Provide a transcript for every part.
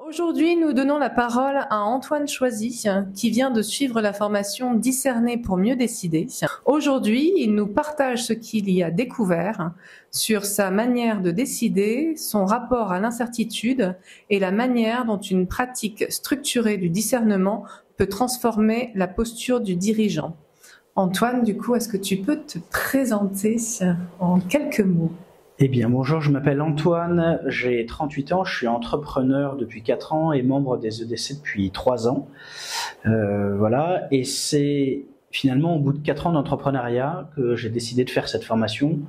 Aujourd'hui, nous donnons la parole à Antoine Choisy, qui vient de suivre la formation Discerner pour mieux décider. Aujourd'hui, il nous partage ce qu'il y a découvert sur sa manière de décider, son rapport à l'incertitude et la manière dont une pratique structurée du discernement peut transformer la posture du dirigeant. Antoine, du coup, est-ce que tu peux te présenter en quelques mots ? Eh bien, bonjour, je m'appelle Antoine, j'ai 38 ans, je suis entrepreneur depuis 4 ans et membre des EDC depuis 3 ans. Voilà, et c'est finalement au bout de 4 ans d'entrepreneuriat que j'ai décidé de faire cette formation.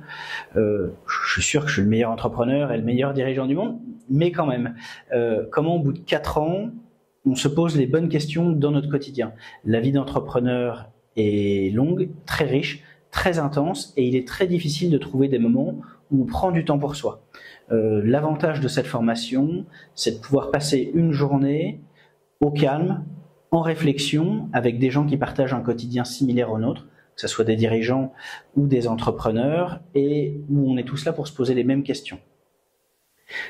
Je suis sûr que je suis le meilleur entrepreneur et le meilleur dirigeant du monde, mais quand même, comment au bout de 4 ans, on se pose les bonnes questions dans notre quotidien. La vie d'entrepreneur est longue, très riche, très intense, et il est très difficile de trouver des moments où on prend du temps pour soi. L'avantage de cette formation, c'est de pouvoir passer une journée au calme, en réflexion, avec des gens qui partagent un quotidien similaire au nôtre, que ce soit des dirigeants ou des entrepreneurs, et où on est tous là pour se poser les mêmes questions.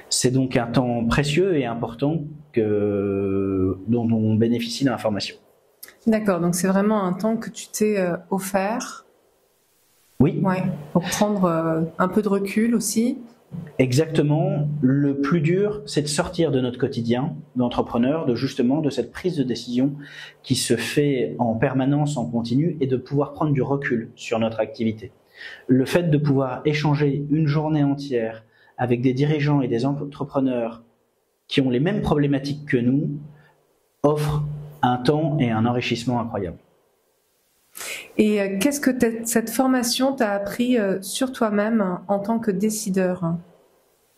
C'est donc un temps précieux et important dont on bénéficie dans la formation. D'accord, donc c'est vraiment un temps que tu t'es offert. Oui. Ouais, pour prendre un peu de recul aussi. Exactement. Le plus dur, c'est de sortir de notre quotidien d'entrepreneur, de cette prise de décision qui se fait en permanence, en continu, et de pouvoir prendre du recul sur notre activité. Le fait de pouvoir échanger une journée entière avec des dirigeants et des entrepreneurs qui ont les mêmes problématiques que nous offre un temps et un enrichissement incroyable. Et qu'est-ce que cette formation t'a appris sur toi-même en tant que décideur ?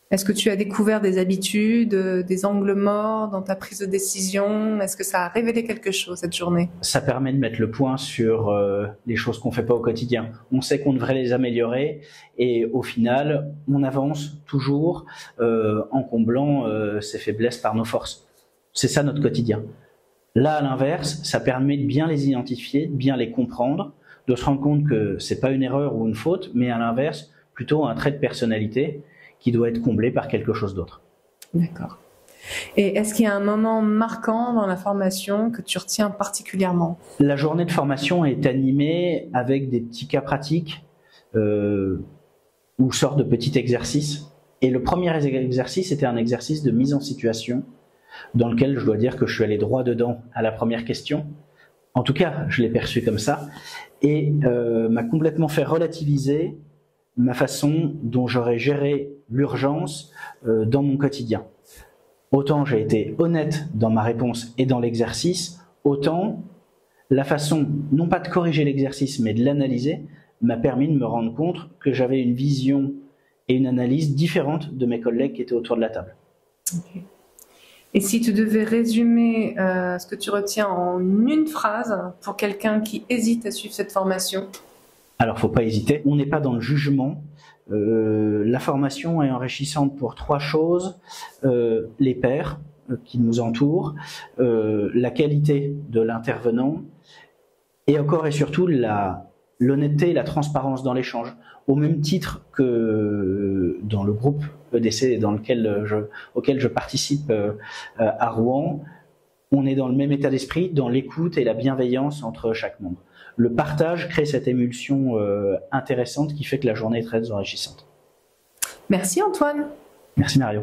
Est-ce que tu as découvert des habitudes, des angles morts dans ta prise de décision ? Est-ce que ça a révélé quelque chose cette journée ? Ça permet de mettre le point sur les choses qu'on ne fait pas au quotidien. On sait qu'on devrait les améliorer et au final, on avance toujours en comblant ses faiblesses par nos forces. C'est ça notre quotidien. Là, à l'inverse, ça permet de bien les identifier, de bien les comprendre, de se rendre compte que c'est pas une erreur ou une faute, mais à l'inverse, plutôt un trait de personnalité qui doit être comblé par quelque chose d'autre. D'accord. Et est-ce qu'il y a un moment marquant dans la formation que tu retiens particulièrement ? La journée de formation est animée avec des petits cas pratiques où sortent de petits exercices. Et le premier exercice était un exercice de mise en situation dans lequel je dois dire que je suis allé droit dedans à la première question. En tout cas, je l'ai perçu comme ça, et m'a complètement fait relativiser ma façon dont j'aurais géré l'urgence dans mon quotidien. Autant j'ai été honnête dans ma réponse et dans l'exercice, autant la façon, non pas de corriger l'exercice, mais de l'analyser, m'a permis de me rendre compte que j'avais une vision et une analyse différentes de mes collègues qui étaient autour de la table. Okay. Et si tu devais résumer ce que tu retiens en une phrase pour quelqu'un qui hésite à suivre cette formation ? Alors, faut pas hésiter. On n'est pas dans le jugement. La formation est enrichissante pour 3 choses. Les pairs qui nous entourent, la qualité de l'intervenant et encore et surtout l'honnêteté et la transparence dans l'échange. Au même titre que dans le groupe EDC auquel je participe à Rouen, on est dans le même état d'esprit, dans l'écoute et la bienveillance entre chaque membre. Le partage crée cette émulsion intéressante qui fait que la journée est très enrichissante. Merci Antoine. Merci Mario.